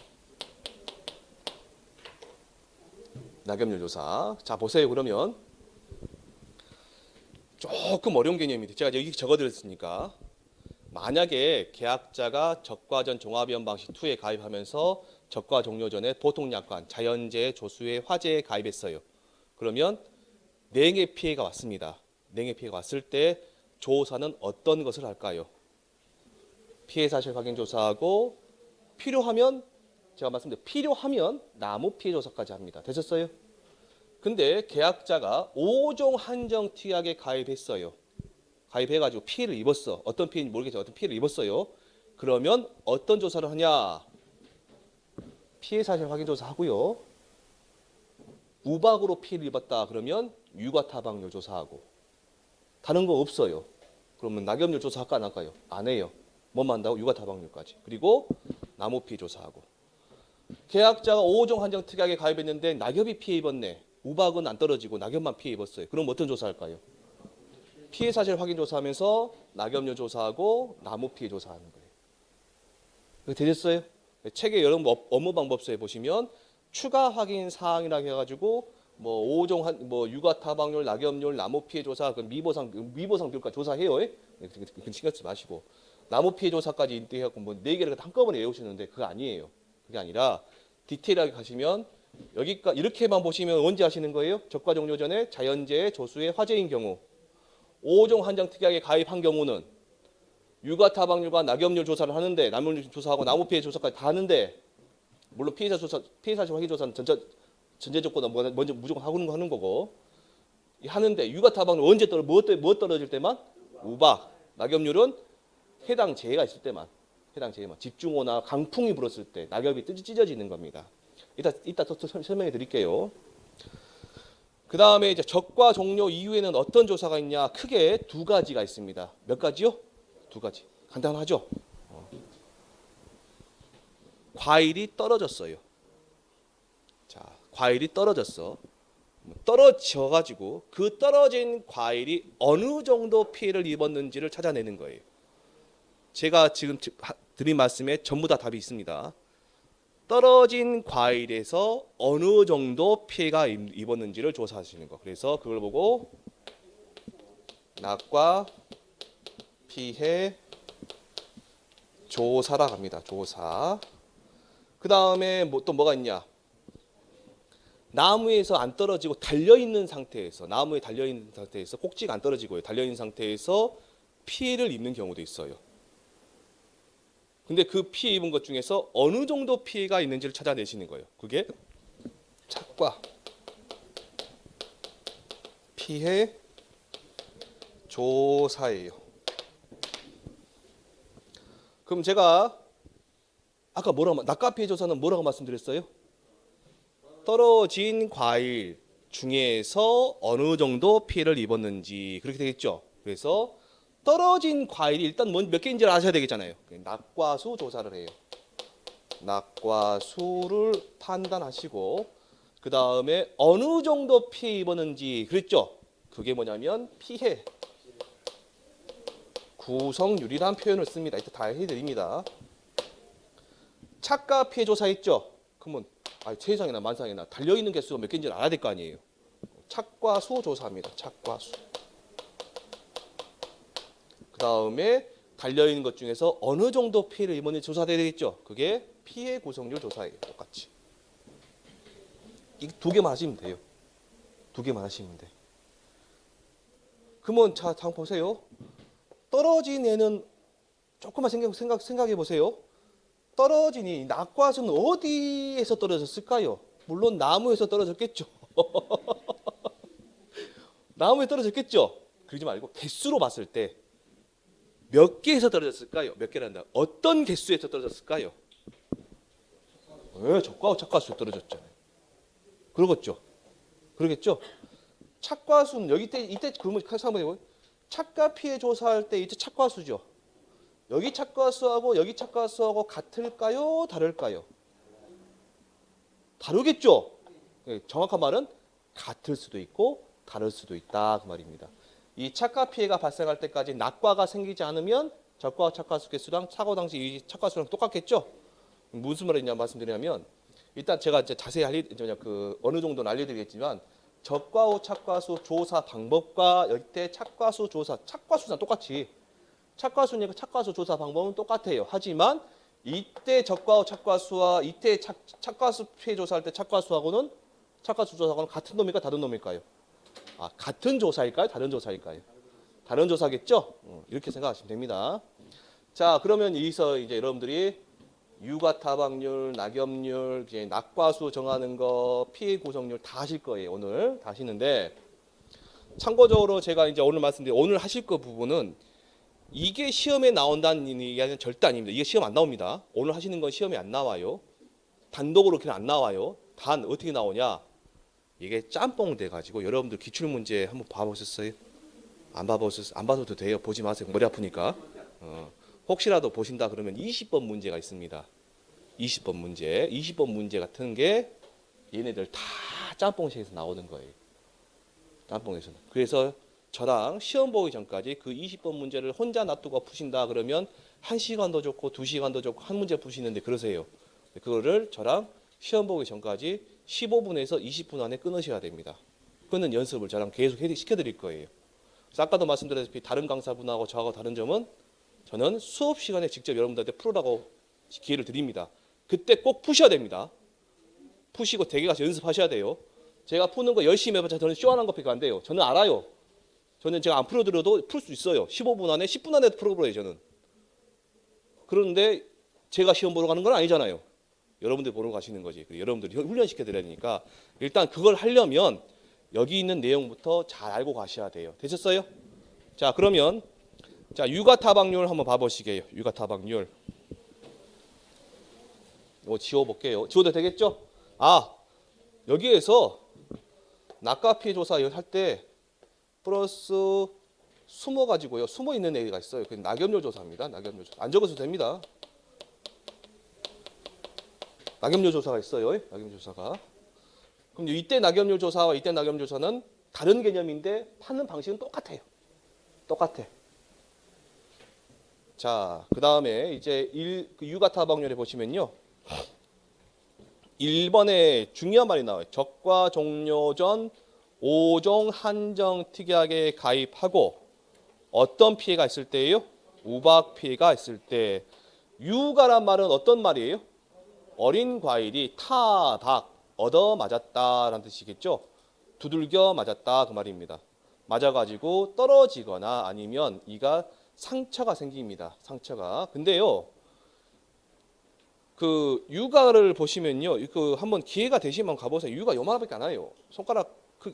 낙엽률 조사. 자, 보세요. 그러면 조금 어려운 개념인데 제가 여기 적어드렸으니까 만약에 계약자가 적과전 종합위험 방식 2에 가입하면서 적과 종료 전에 보통약관, 자연재해, 조수의 화재에 가입했어요. 그러면 냉해 피해가 왔습니다. 냉해 피해가 왔을 때 조사는 어떤 것을 할까요? 피해 사실 확인 조사하고 필요하면 제가 말씀드린 필요하면 나무 피해 조사까지 합니다. 되셨어요? 근데 계약자가 5종 한정 특약에 가입했어요. 가입해가지고 피해를 입었어. 어떤 피해인지 모르겠지만 어떤 피해를 입었어요. 그러면 어떤 조사를 하냐? 피해 사실 확인 조사하고요. 우박으로 피해를 입었다 그러면 유가 타박률 조사하고 다른 거 없어요. 그러면 낙엽률 조사 할까 안 할까요? 안 해요. 뭐만 한다고? 유가 타박률까지. 그리고 나무 피해 조사하고. 계약자가 5종 한정 특약에 가입했는데 낙엽이 피해 입었네. 우박은 안 떨어지고 낙엽만 피해 입었어요. 그럼 어떤 조사할까요? 피해 사실 확인 조사하면서 낙엽률 조사하고 나무 피해 조사하는 거예요. 이거 되셨어요? 책의 여러분 업무 방법서에 보시면 추가 확인 사항이라고 해가지고 뭐 5종 뭐 유가 타박률, 낙엽률, 나무 피해 조사, 그 미보상 비율까지 조사해요. 그 신경 쓰지 마시고 나무 피해 조사까지 인대해갖고 뭐 4개를 한꺼번에 외우시는데 그거 아니에요. 그게 아니라 디테일하게 가시면 여기까지 이렇게만 보시면 언제 하시는 거예요? 적과 종료 전에 자연재해, 조수의 화재인 경우 5종 한정 특약에 가입한 경우는 유가 타박률과 낙엽률 조사를 하는데 낙엽률 조사하고 나무 피해 조사까지 다 하는데 물론 피해사 사실 확인 조사는 전제 조건은 먼저 무조건 하는 거고 하는데 유가 타박률 언제 뭐 떨어질 때만 우박, 낙엽률은 해당 재해가 있을 때만 해당 재해만 집중호나 강풍이 불었을 때 낙엽이 찢어지는 겁니다. 이따 또 설명해 드릴게요. 그 다음에 이제 적과 종료 이후에는 어떤 조사가 있냐? 크게 2가지가 있습니다. 몇 가지요? 2가지. 간단하죠? 과일이 떨어졌어요. 자, 과일이 떨어졌어. 떨어져가지고 그 떨어진 과일이 어느 정도 피해를 입었는지를 찾아내는 거예요. 제가 지금 드린 말씀에 전부 다 답이 있습니다. 떨어진 과일에서 어느 정도 피해가 입었는지를 조사하시는 거. 그래서 그걸 보고 낙과 피해 조사라 합니다. 조사. 그 다음에 또 뭐가 있냐? 나무에서 안 떨어지고 달려있는 상태에서 나무에 달려있는 상태에서 꼭지가 안 떨어지고요. 달려있는 상태에서 피해를 입는 경우도 있어요. 근데 그 피해 입은 것 중에서 어느 정도 피해가 있는지를 찾아내시는 거예요. 그게 착과 피해 조사예요. 그럼 제가 아까 낙과 피해 조사는 뭐라고 말씀드렸어요? 떨어진 과일 중에서 어느 정도 피해를 입었는지 그렇게 되겠죠. 그래서 떨어진 과일이 일단 몇 개인지를 아셔야 되겠잖아요. 낙과 수 조사를 해요. 낙과 수를 판단하시고 그 다음에 어느 정도 피해 입었는지 그랬죠. 그게 뭐냐면 피해 구성률이라는 표현을 씁니다. 이따 다 해드립니다. 착과 피해 조사 있죠. 그러면 세상이나 만상이나 달려있는 개수가 몇 개인지 알아야 될 거 아니에요. 착과 수 조사합니다. 착과 수. 그 다음에 달려있는 것 중에서 어느 정도 피해를 입었는지 조사돼야 되겠죠. 그게 피해 구성률 조사예요. 똑같이. 이 2개만 하시면 돼요. 2개만 하시면 돼. 그러면 자, 한번 보세요. 떨어진 애는 조금만 생각해 보세요. 떨어진 이 낙과수는 어디에서 떨어졌을까요? 물론 나무에서 떨어졌겠죠. 나무에 떨어졌겠죠. 그러지 말고 개수로 봤을 때 몇 개에서 떨어졌을까요? 몇 개란다. 어떤 개수에서 떨어졌을까요? 적과수, 착과수 떨어졌잖아요. 그러겠죠. 그러겠죠. 착과수는 이때 그러면 한번 해보세요. 착과 피해 조사할 때 이때 착과수죠. 여기 착과수하고 여기 착과수하고 같을까요? 다를까요? 다르겠죠. 정확한 말은 같을 수도 있고 다를 수도 있다 그 말입니다. 이 착과 피해가 발생할 때까지 낙과가 생기지 않으면 적과 착과수 개수랑 사고 당시 이 착과수랑 똑같겠죠. 무슨 말이냐 말씀드리냐면 일단 제가 이제 자세히 어느 정도는 알려드리겠지만 적과 후 착과수 조사 방법과 이때 착과수 조사 착과수랑 똑같이 착과수니까 착과수 조사 방법은 똑같아요. 하지만 이때 적과 후 착과수와 이때 착과수 피해 조사할 때 착과수 조사하고는 같은 놈일까 다른 놈일까요? 같은 조사일까요? 다른 조사일까요? 다른 조사겠죠? 이렇게 생각하시면 됩니다. 자, 그러면 여기서 이제 여러분들이 유가 타박률, 낙엽률, 이제 낙과수 정하는 거, 피해 구성률 다 하실 거예요. 오늘 다 하시는데 참고적으로 제가 이제 오늘 말씀드린 오늘 하실 거 부분은 이게 시험에 나온다는 이야기는 절대 아닙니다. 이게 시험 안 나옵니다. 오늘 하시는 건 시험에 안 나와요. 단독으로 그냥 안 나와요. 단 어떻게 나오냐? 이게 짬뽕 돼가지고 여러분들 기출문제 한번 봐보셨어요? 안 봐보셨어요? 안 봐도 돼요. 보지 마세요. 머리 아프니까. 혹시라도 보신다 그러면 20번 문제가 있습니다. 20번 문제. 20번 문제 같은 게 얘네들 다 짬뽕식에서 나오는 거예요. 짬뽕에서는. 그래서 저랑 시험 보기 전까지 그 20번 문제를 혼자 놔두고 푸신다 그러면 1시간도 좋고 2시간도 좋고 한 문제 푸시는데 그러세요. 그거를 저랑 시험 보기 전까지 15분에서 20분 안에 끊으셔야 됩니다. 끊는 연습을 저랑 계속 시켜드릴 거예요. 그래서 아까도 말씀드렸다시피 다른 강사분하고 저하고 다른 점은 저는 수업 시간에 직접 여러분들한테 풀으라고 기회를 드립니다. 그때 꼭 푸셔야 됩니다. 푸시고 댁에 가서 연습하셔야 돼요. 제가 푸는 거 열심히 해봤자 저는 쇼하는 것밖에 안 돼요. 저는 알아요. 저는 제가 안 풀어드려도 풀 수 있어요. 15분 안에 10분 안에 풀어버려요. 저는. 그런데 제가 시험 보러 가는 건 아니잖아요. 여러분들 보러 가시는 거지. 여러분들이 훈련시켜 드려야 되니까 일단 그걸 하려면 여기 있는 내용부터 잘 알고 가셔야 돼요. 되셨어요? 자, 그러면 자, 유가 타박률 한번 봐보시게요. 유가 타박률. 이거 지워볼게요. 지워도 되겠죠? 아, 여기에서 낙과 피해 조사 할 때 플러스 숨어 가지고요. 숨어 있는 애가 있어요. 그 낙엽률 조사입니다. 낙엽률 조사. 안 적어도 됩니다. 낙엽률 조사가 있어요. 낙엽률 조사가. 그럼 이때 낙엽률 조사와 이때 낙엽률 조사는 다른 개념인데 파는 방식은 똑같아요. 똑같아. 자, 그 다음에 이제 유가 타박률에 보시면요. 1번에 중요한 말이 나와요. 적과 종료 전 5종 한정 특약에 가입하고 어떤 피해가 있을 때예요? 우박 피해가 있을 때. 유가란 말은 어떤 말이에요? 어린 과일이 타박, 얻어 맞았다라는 뜻이겠죠. 두들겨 맞았다 그 말입니다. 맞아가지고 떨어지거나 아니면 이가 상처가 생깁니다. 상처가. 근데요. 그 유가를 보시면요. 그 한번 기회가 되시면 가보세요. 유가 요만하밖에 안 와요. 손가락 그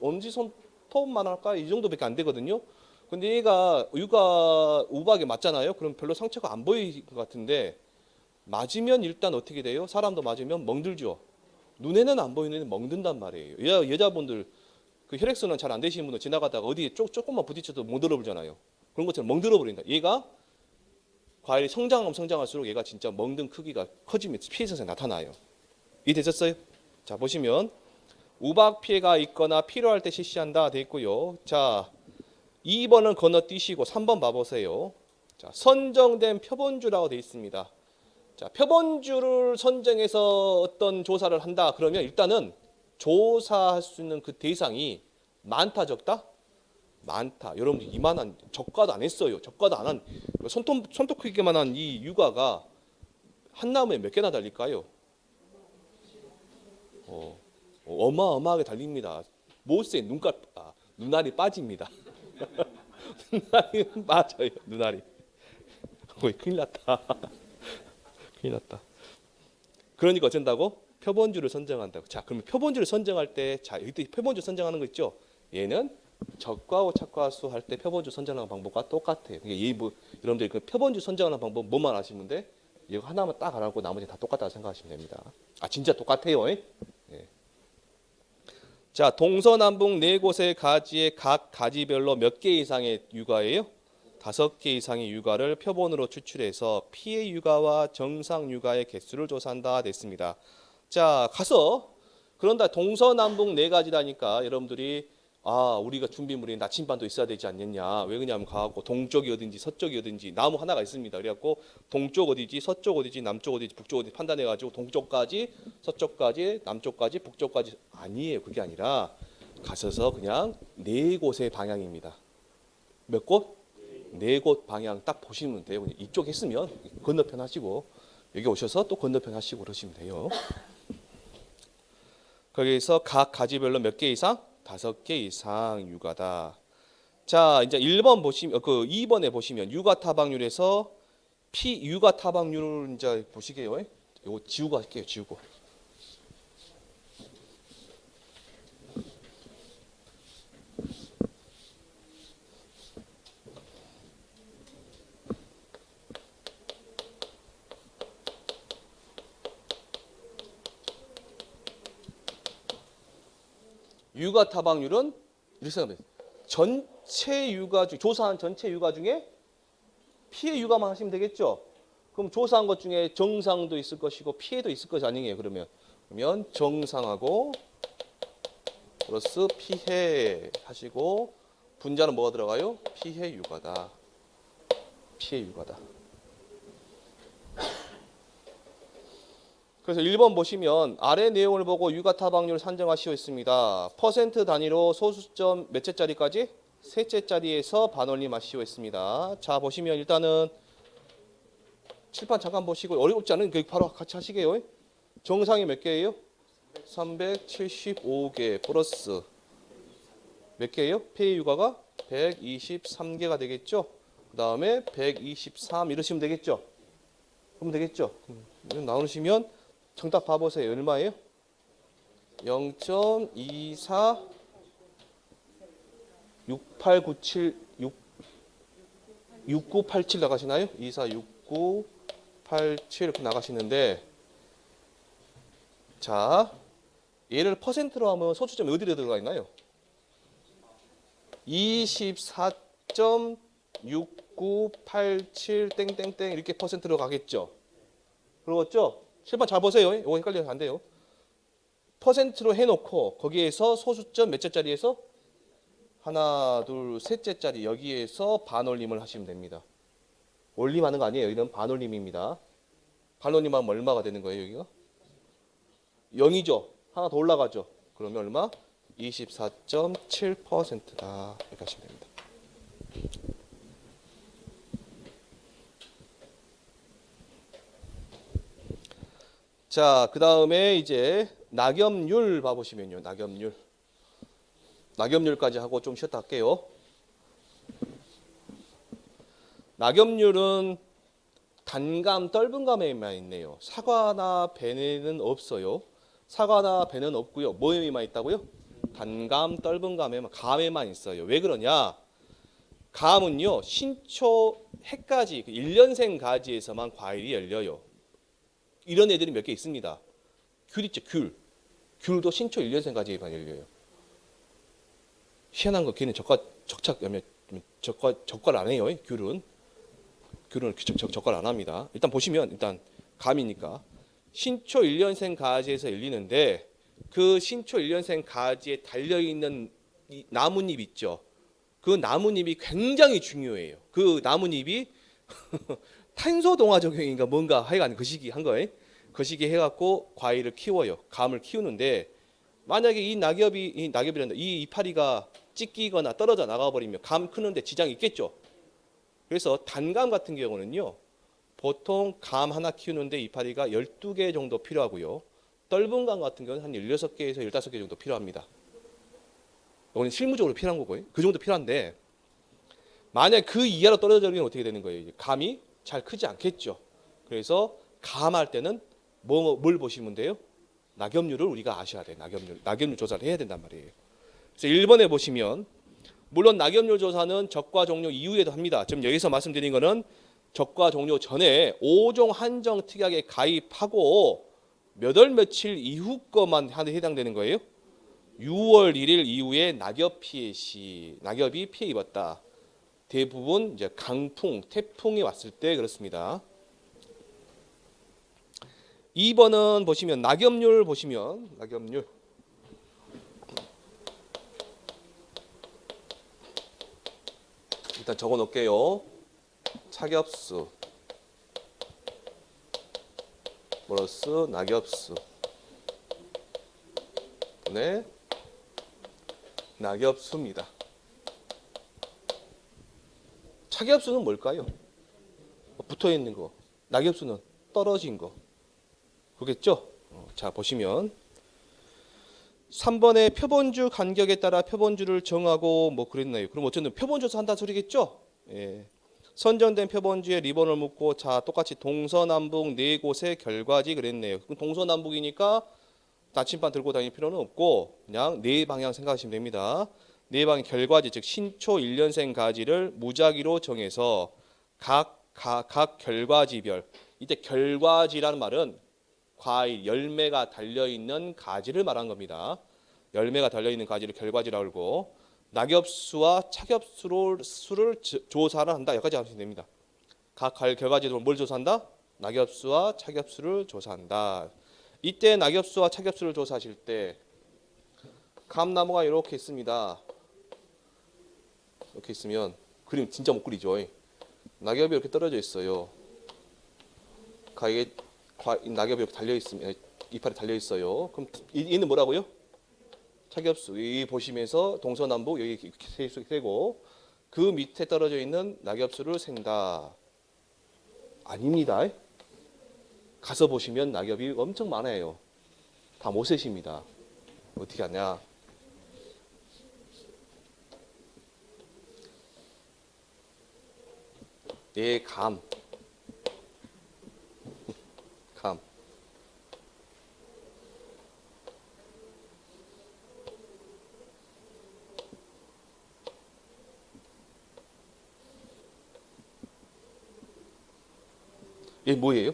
엄지손톱만 할까? 이 정도밖에 안 되거든요. 근데 얘가 유가 우박에 맞잖아요. 그럼 별로 상처가 안 보일 것 같은데 맞으면 일단 어떻게 돼요? 사람도 맞으면 멍들죠. 눈에는 안 보이는데 멍든단 말이에요. 여자분들 그 혈액순환 잘 안 되시는 분들 지나가다가 어디에 조금만 부딪혀도 멍들어 버리잖아요. 그런 것처럼 멍들어 버린다. 얘가 과일이 성장하면 성장할수록 얘가 진짜 멍든 크기가 커지면 피해 증상이 나타나요. 이해되셨어요? 자, 보시면 우박 피해가 있거나 필요할 때 실시한다 돼 있고요. 자, 2번은 건너뛰시고 3번 봐보세요. 자, 선정된 표본주라고 돼 있습니다. 자, 표본주를 선정해서 어떤 조사를 한다 그러면 일단은 조사할 수 있는 그 대상이 많다 적다? 많다. 여러분들 이만한 적과도 안 했어요. 적과도 안 한 손톱 크기만한 이 유가가 한 나무에 몇 개나 달릴까요? 어마어마하게 달립니다. 못세 눈알이 빠집니다. 눈알이 빠져요. 눈알이. 큰일 났다. 큰일 났다. 그러니까 어쩐다고? 표본주를 선정한다고. 자, 그러면 표본주를 선정할 때, 자, 이때 표본주 선정하는 거 있죠? 얘는 적과 오착과수 할 때 표본주 선정하는 방법과 똑같아요. 이게 여러분들 그 표본주 선정하는 방법 뭐만 아시면 돼? 이거 하나만 딱 알아고 나머지 다 똑같다고 생각하시면 됩니다. 아, 진짜 똑같아요. 예. 자, 동서남북 네 곳의 가지의 각 가지별로 몇 개 이상의 유가예요? 5개 이상의 유가를 표본으로 추출해서 피해 유가와 정상 유가의 개수를 조사한다 됐습니다. 자, 가서 그런다 동서남북 네 가지라니까 여러분들이 우리가 준비물에 나침반도 있어야 되지 않느냐. 왜 그러냐면 가갖고 동쪽이 어딘지 서쪽이 어딘지 나무 하나가 있습니다. 그래갖고 동쪽 어디지 서쪽 어디지 남쪽 어디지 북쪽 어디지 판단해가지고 동쪽까지 서쪽까지 남쪽까지 북쪽까지 아니에요. 그게 아니라 가셔서 그냥 네 곳의 방향입니다. 몇 곳? 네 곳 방향 딱 보시면 돼요. 이쪽 했으면 건너편 하시고 여기 오셔서 또 건너편 하시고 그러시면 돼요. 거기에서 각 가지별로 몇 개 이상? 5개 이상 유가다. 자, 이제 1번 보시면 2번에 보시면 유가 타박률에서 유가 타박률을 이제 보시게요. 이거 지우고 할게요. 지우고. 유가 타박률은 이렇게 생각해요. 전체 유가 중 조사한 전체 유가 중에 피해 유가만 하시면 되겠죠. 그럼 조사한 것 중에 정상도 있을 것이고 피해도 있을 것이 아니에요. 그러면 정상하고 플러스 피해 하시고 분자는 뭐가 들어가요? 피해 유가다. 피해 유가다. 그래서 1번 보시면 아래 내용을 보고 유가 타박률 산정하시오 했습니다. 퍼센트 단위로 소수점 몇 채짜리까지? 셋째짜리에서 반올림하시오 했습니다. 자, 보시면 일단은 칠판 잠깐 보시고 어렵지 않은 그 바로 같이 하시게요. 정상이 몇 개예요? 375개 플러스 몇 개예요? 피해 유가가 123개가 되겠죠. 그 다음에 123 이러시면 되겠죠. 그러면 되겠죠. 나누시면 정답 봐보세요. 얼마예요? 0.24 6897 6987 나가시나요? 24 6987 이렇게 나가시는데 자, 얘를 퍼센트로 하면 소수점이 어디로 들어가 있나요? 24.6987 땡땡땡 이렇게 퍼센트로 가겠죠. 그렇죠? 실판 잘 보세요. 이거 헷갈려서 안 돼요. 퍼센트로 해놓고 거기에서 소수점 몇 째짜리에서 하나, 둘, 셋째짜리 여기에서 반올림을 하시면 됩니다. 올림하는 거 아니에요. 이건 반올림입니다. 반올림하면 얼마가 되는 거예요? 여기가 0이죠. 하나 더 올라가죠. 그러면 얼마? 24.7%다. 이렇게 하시면 됩니다. 자, 그 다음에 이제 낙엽률 봐보시면요. 낙엽률. 낙엽률까지 하고 좀 쉬었다 할게요. 낙엽률은 단감, 떫은감에만 있네요. 사과나 배는 없어요. 사과나 배는 없고요. 뭐에만 있다고요? 단감, 떫은감에만, 감에만 있어요. 왜 그러냐? 감은요, 신초 해까지, 1년생 가지에서만 과일이 열려요. 이런 애들이 몇 개 있습니다. 귤 있죠, 귤. 귤도 신초 1년생 가지에만 열려요. 희한한 거, 걔는 적과를 안 해요, 귤은. 귤은 적과를 안 합니다. 일단 보시면, 일단 감이니까. 신초 1년생 가지에서 열리는데, 그 신초 1년생 가지에 달려있는 이 나뭇잎 있죠. 그 나뭇잎이 굉장히 중요해요. 그 나뭇잎이 탄소 동화 적용인가 뭔가 하여간 그 시기 한 거예요. 그 시기 해갖고 과일을 키워요. 감을 키우는데 만약에 이 낙엽이란다. 이 이파리가 찢기거나 떨어져 나가버리면 감 크는데 지장이 있겠죠. 그래서 단감 같은 경우는요. 보통 감 하나 키우는데 이파리가 12개 정도 필요하고요. 떫은 감 같은 경우는 한 16개에서 15개 정도 필요합니다. 이거는 실무적으로 필요한 거고요. 그 정도 필요한데 만약 그 이하로 떨어지면 어떻게 되는 거예요? 감이 잘 크지 않겠죠. 그래서 감할 때는 뭘 보시면 돼요? 낙엽률을 우리가 아셔야 돼요. 낙엽률 조사를 해야 된단 말이에요. 그래서 1번에 보시면 물론 낙엽률 조사는 적과 종료 이후에도 합니다. 지금 여기서 말씀드린 거는 적과 종료 전에 5종 한정 특약에 가입하고 몇 월 며칠 이후 것만 해당되는 거예요. 6월 1일 이후에 낙엽 피해 시, 낙엽이 피해 입었다. 대부분 이제 강풍, 태풍이 왔을 때 그렇습니다. 2번은 보시면 낙엽률 보시면 낙엽률 일단 적어 놓을게요. 착엽수 플러스 낙엽수 네, 낙엽수입니다. 착엽수는 뭘까요? 붙어 있는 거. 낙엽수는 떨어진 거. 그겠죠? 자, 보시면 3번에 표본주 간격에 따라 표본주를 정하고 뭐 그랬나요? 그럼 어쨌든 표본조사 한다는 소리겠죠? 예. 선정된 표본주에 리본을 묶고 자 똑같이 동서남북 네 곳의 결과지 그랬네요. 그럼 동서남북이니까 나침반 들고 다닐 필요는 없고 그냥 네 방향 생각하시면 됩니다. 네 방향 결과지 즉 신초 1년생 가지를 무작위로 정해서 각 결과지별 이때 결과지라는 말은 과일, 열매가 달려있는 가지를 말한 겁니다. 열매가 달려있는 가지를 결과지라고 하고 낙엽수와 착엽수를 조사를 한다. 여기까지 하시면 됩니다. 각 결과지로 뭘 조사한다? 낙엽수와 착엽수를 조사한다. 이때 낙엽수와 착엽수를 조사하실 때 감나무가 이렇게 있습니다. 이렇게 있으면 그림 진짜 못 그리죠. 낙엽이 이렇게 떨어져 있어요. 낙엽이 이렇게 달려 있으면 이파리 달려 있어요. 그럼 얘는 뭐라고요? 착엽수. 여기 보시면서 동서남북 여기 이렇게 세고 그 밑에 떨어져 있는 낙엽수를 센다. 아닙니다. 가서 보시면 낙엽이 엄청 많아요. 다 못 세십니다. 어떻게 하냐? 내 감. 얘 뭐예요?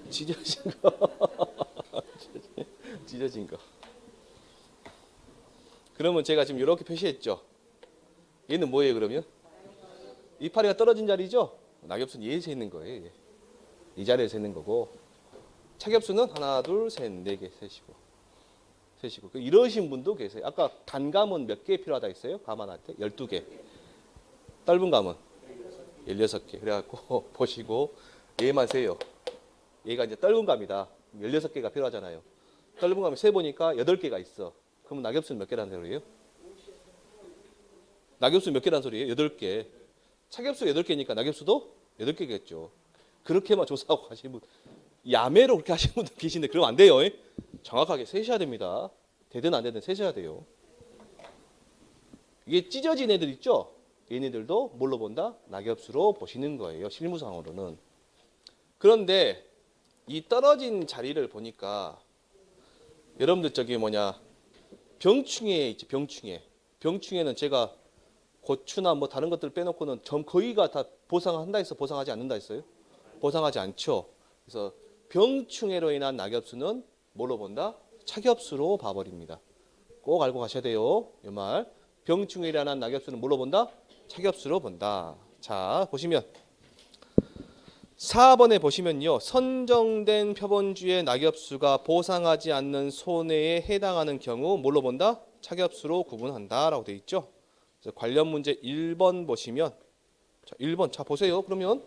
찢어진 거. 찢어진 거. 그러면 제가 지금 이렇게 표시했죠. 얘는 뭐예요 그러면? 이파리가 떨어진 자리죠? 낙엽수는 얘에서 있는 거예요. 이 자리에서 있는 거고 착엽수는 하나, 둘, 셋, 네 개 세시고. 이러신 분도 계세요. 아까 단감은 몇 개 필요하다 했어요? 감한한테 12개. 짧은 감은 16개. 그래갖고 보시고 얘만 세요. 얘가 이제 떫은 감이다. 16개가 필요하잖아요. 떫은 감을 세보니까 8개가 있어. 그럼 낙엽수는 몇 개라는 소리예요? 낙엽수 몇 개라는 소리예요? 8개. 착엽수 8개니까 낙엽수도 8개겠죠. 그렇게만 조사하고 하시는 분, 야매로 그렇게 하시는 분들 계신데 그러면 안 돼요. 정확하게 세셔야 됩니다. 되든 안 되든 세셔야 돼요. 이게 찢어진 애들 있죠? 얘네들도 뭘로 본다? 낙엽수로 보시는 거예요. 실무상으로는. 그런데 이 떨어진 자리를 보니까 여러분들 저기 병충해 있지, 병충해. 병충해는 제가 고추나 뭐 다른 것들 빼놓고는 거의가 다 보상한다 해서 보상하지 않는다 했어요? 보상하지 않죠. 그래서 병충해로 인한 낙엽수는 뭘로 본다? 착엽수로 봐버립니다. 꼭 알고 가셔야 돼요. 이 말. 병충해로 인한 낙엽수는 뭘로 본다? 착엽수로 본다. 자, 보시면 4번에 보시면요. 선정된 표본주의 낙엽수가 보상하지 않는 손해에 해당하는 경우 뭘로 본다? 착엽수로 구분한다 라고 되어 있죠. 그래서 관련 문제 1번 보시면 자, 1번 자 보세요. 그러면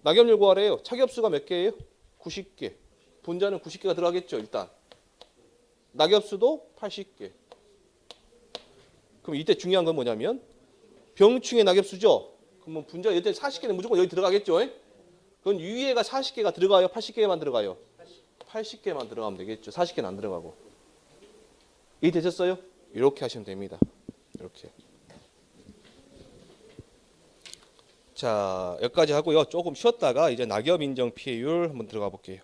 낙엽률 구하래요. 착엽수가 몇 개예요? 90개. 분자는 90개가 들어가겠죠. 일단 낙엽수도 80개. 그럼 이때 중요한 건 뭐냐면 병충해 낙엽수죠. 그러면 분자 이때 40개는 무조건 여기 들어가겠죠. 그건 위에가 40개가 들어가요? 80개만 들어가요? 80개만 들어가면 되겠죠. 40개는 안 들어가고. 이해되셨어요? 이렇게 하시면 됩니다. 이렇게. 자, 여기까지 하고요. 조금 쉬었다가 이제 낙엽 인정 피해율 한번 들어가 볼게요.